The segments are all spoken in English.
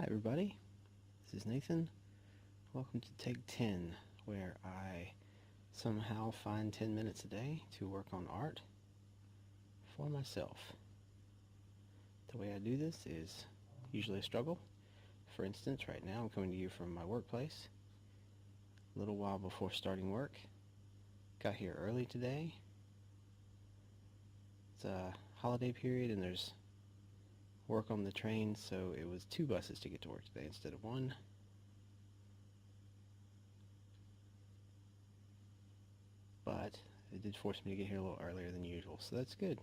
Hi everybody, this is Nathan. Welcome to Take 10, where I somehow find 10 minutes a day to work on art for myself. The way I do this is usually a struggle. For instance, right now I'm coming to you from my workplace a little while before starting work. Got here early today. It's a holiday period and there's work on the train, so it was 2 buses to get to work today instead of 1. But it did force me to get here a little earlier than usual, so that's good.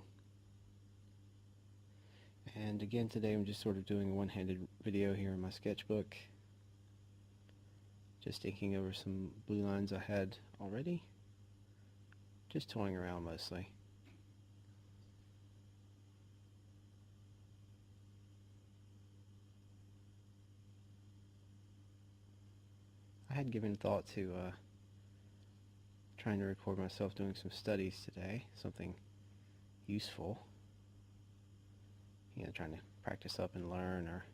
And again today I'm just sort of doing a one-handed video here in my sketchbook, just inking over some blue lines I had already, just toying around mostly. I had given thought to trying to record myself doing some studies today, something useful, trying to practice up and learn, or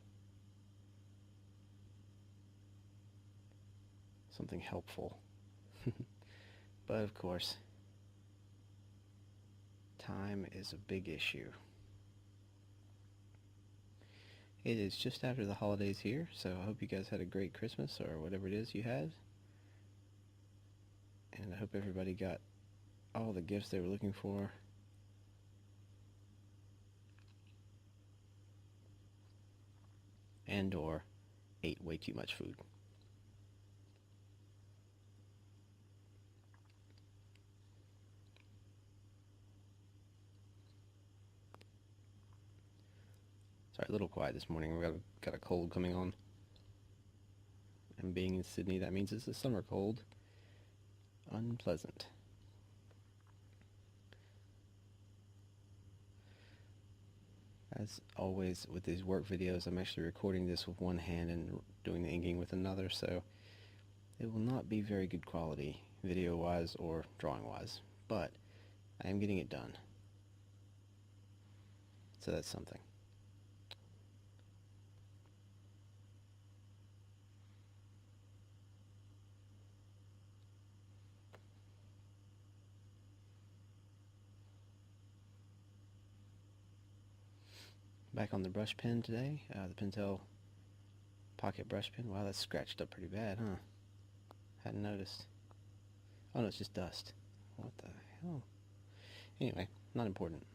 something helpful. But of course, time is a big issue. It is just after the holidays here, so I hope you guys had a great Christmas or whatever it is you had. And I hope everybody got all the gifts they were looking for. And or ate way too much food. Sorry, a little quiet this morning. We got a cold coming on. And being in Sydney, that means it's a summer cold. Unpleasant. As always with these work videos, I'm actually recording this with one hand and doing the inking with another, so it will not be very good quality video-wise or drawing-wise, but I am getting it done. So that's something. Back on the brush pen today, the Pentel pocket brush pen. Wow, that's scratched up pretty bad, huh? Hadn't noticed. Oh no, it's just dust. What the hell? Anyway, not important.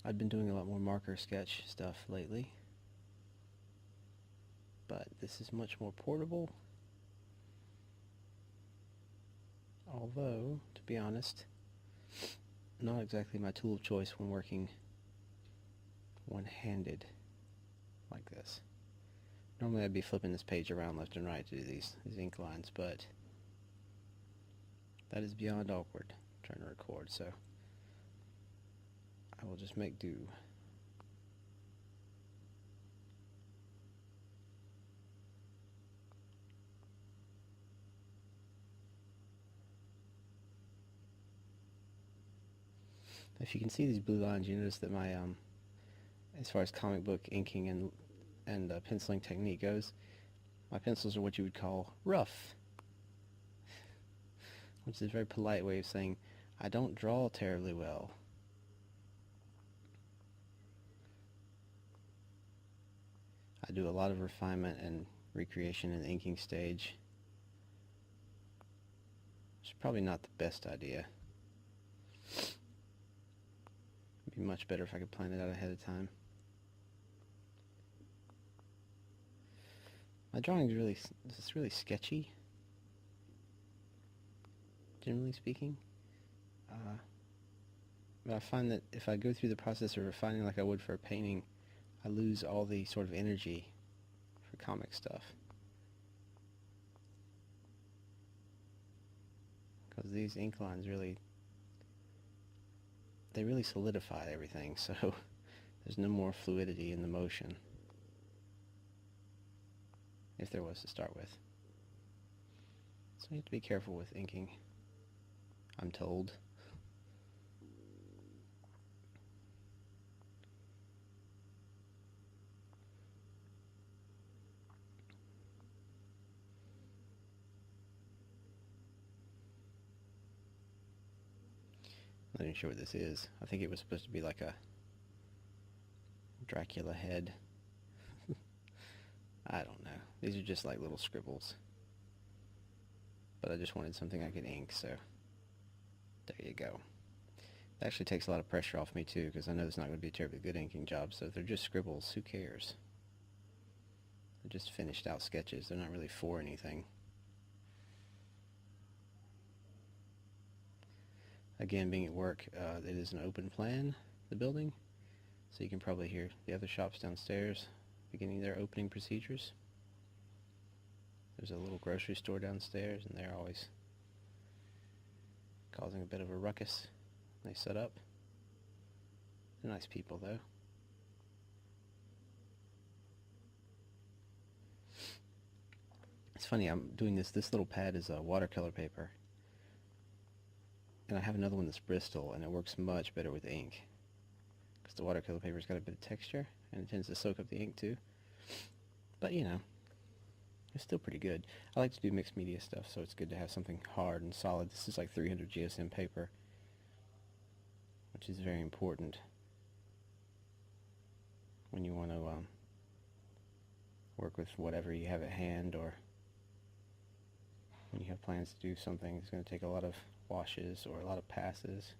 I've been doing a lot more marker sketch stuff lately, but this is much more portable. Although, to be honest, not exactly my tool of choice when working one-handed like this. Normally I'd be flipping this page around left and right to do these ink lines, but that is beyond awkward trying to record, so I will just make do. If you can see these blue lines, you notice that my as far as comic book inking and penciling technique goes, my pencils are what you would call rough, which is a very polite way of saying I don't draw terribly well. I do a lot of refinement and recreation in the inking stage. It's probably not the best idea. It'd be much better if I could plan it out ahead of time. My drawing is really sketchy, generally speaking. But I find that if I go through the process of refining like I would for a painting, I lose all the sort of energy for comic stuff. Because these ink lines really solidify everything, so there's no more fluidity in the motion, if there was to start with. So you have to be careful with inking, I'm told. not even sure what this is. I think it was supposed to be like a Dracula head. I don't know. These are just like little scribbles. But I just wanted something I could ink, so there you go. It actually takes a lot of pressure off me too, because I know it's not going to be a terribly good inking job, so if they're just scribbles, who cares? They're just finished out sketches. They're not really for anything. Again, being at work, it is an open plan, the building, so you can probably hear the other shops downstairs beginning their opening procedures. There's a little grocery store downstairs, and they're always causing a bit of a ruckus. They set up. They're nice people, though. It's funny, I'm doing this little pad is a watercolor paper, and I have another one that's Bristol, and it works much better with ink, because the watercolor paper's got a bit of texture, and it tends to soak up the ink too. But you know, it's still pretty good. I like to do mixed media stuff, so it's good to have something hard and solid. This is like 300 GSM paper, which is very important when you want to work with whatever you have at hand, or when you have plans to do something that's going to take a lot of washes or a lot of passes.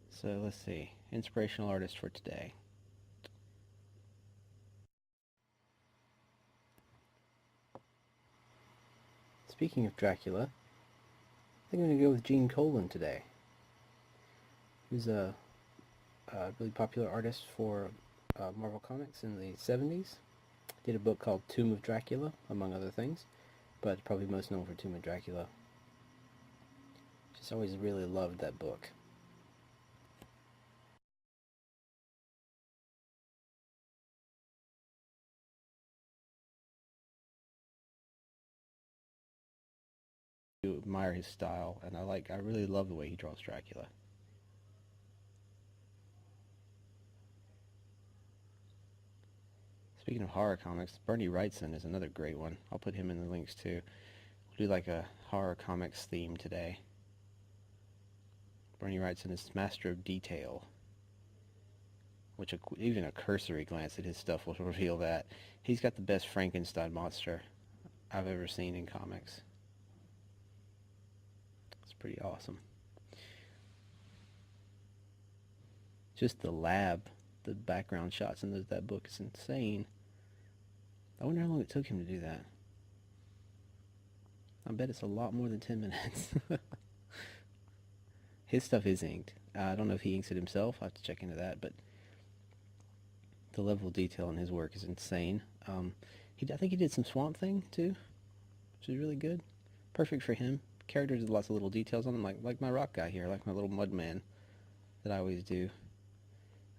So let's see, inspirational artist for today. Speaking of Dracula, I think I'm going to go with Colan today. Who's a really popular artist for Marvel Comics in the 70s. Did a book called Tomb of Dracula, among other things, but probably most known for Tomb of Dracula. Just always really loved that book. I admire his style, and I really love the way he draws Dracula. Speaking of horror comics, Wrightson is another great one. I'll put him in the links too. We'll do like a horror comics theme today. Wrightson is master of detail, which even a cursory glance at his stuff will reveal that. He's got the best Frankenstein monster I've ever seen in comics. It's pretty awesome. Just the lab, the background shots in that book is insane. I wonder how long it took him to do that. I bet it's a lot more than 10 minutes. His stuff is inked. I don't know if he inks it himself. I have to check into that, but the level of detail in his work is insane. I think he did some Swamp Thing too, which is really good. Perfect for him. Characters with lots of little details on them, like my rock guy here, like my little mud man that I always do.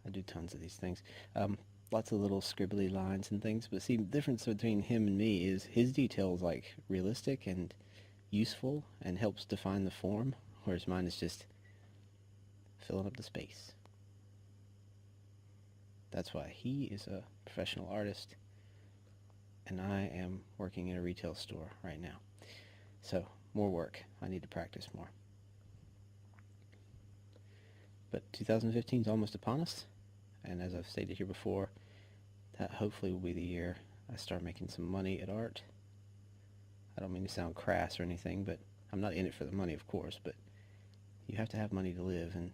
I do tons of these things. Lots of little scribbly lines and things, but see, the difference between him and me is his detail is like realistic and useful and helps define the form, whereas mine is just filling up the space. That's why he is a professional artist and I am working in a retail store right now. So, more work. I need to practice more. But 2015 is almost upon us, and as I've stated here before, that hopefully will be the year I start making some money at art. I don't mean to sound crass or anything, but I'm not in it for the money, of course, but you have to have money to live, and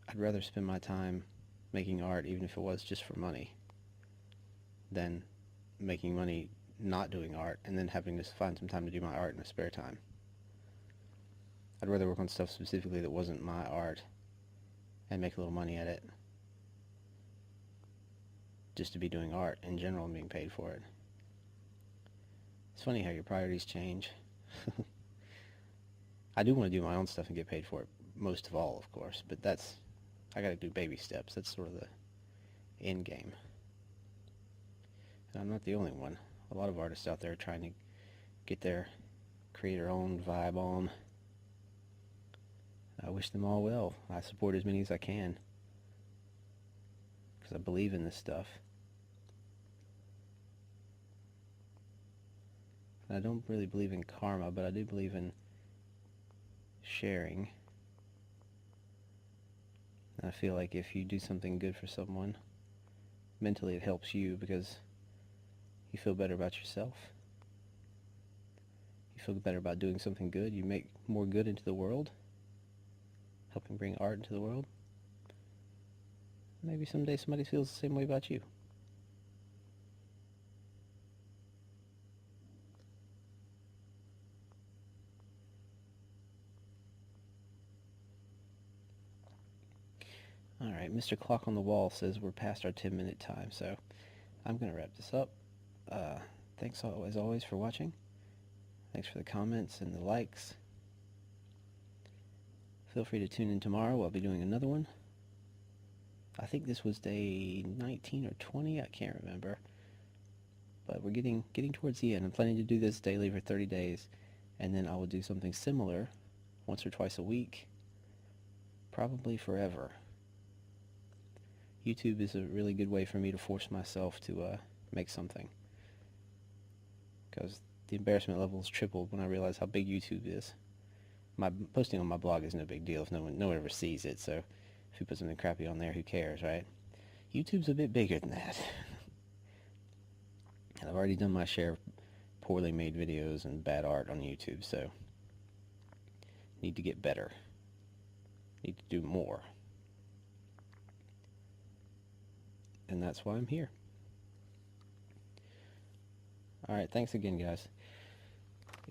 I'd rather spend my time making art, even if it was just for money, than making money not doing art and then having to find some time to do my art in a spare time. I'd rather work on stuff specifically that wasn't my art and make a little money at it just to be doing art in general and being paid for it. It's funny how your priorities change. I do want to do my own stuff and get paid for it, most of all, of course, but I gotta do baby steps. That's sort of the end game. And I'm not the only one. A lot of artists out there are trying to get their creator-owned vibe on. I wish them all well. I support as many as I can because I believe in this stuff. I don't really believe in karma, but I do believe in sharing. And I feel like if you do something good for someone, mentally it helps you because you feel better about yourself. You feel better about doing something good. You make more good into the world, helping bring art into the world. Maybe someday somebody feels the same way about you. Alright, Mr. Clock on the Wall says we're past our 10-minute time, so I'm going to wrap this up. Thanks as always for watching. Thanks for the comments and the likes. Feel free to tune in tomorrow. I'll be doing another one. I think this was day 19 or 20. I can't remember. But we're getting towards the end. I'm planning to do this daily for 30 days. And then I will do something similar once or twice a week. Probably forever. YouTube is a really good way for me to force myself to make something. Because the embarrassment level is tripled when I realize how big YouTube is. My posting on my blog is no big deal if no one ever sees it, so if you put something crappy on there, who cares, right? YouTube's a bit bigger than that. And I've already done my share of poorly made videos and bad art on YouTube, so need to get better. Need to do more. And that's why I'm here. Alright, thanks again, guys.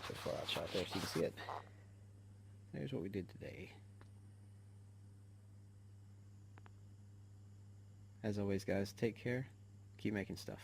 Get a far out shot there so you can see it. There's what we did today. As always, guys, take care. Keep making stuff.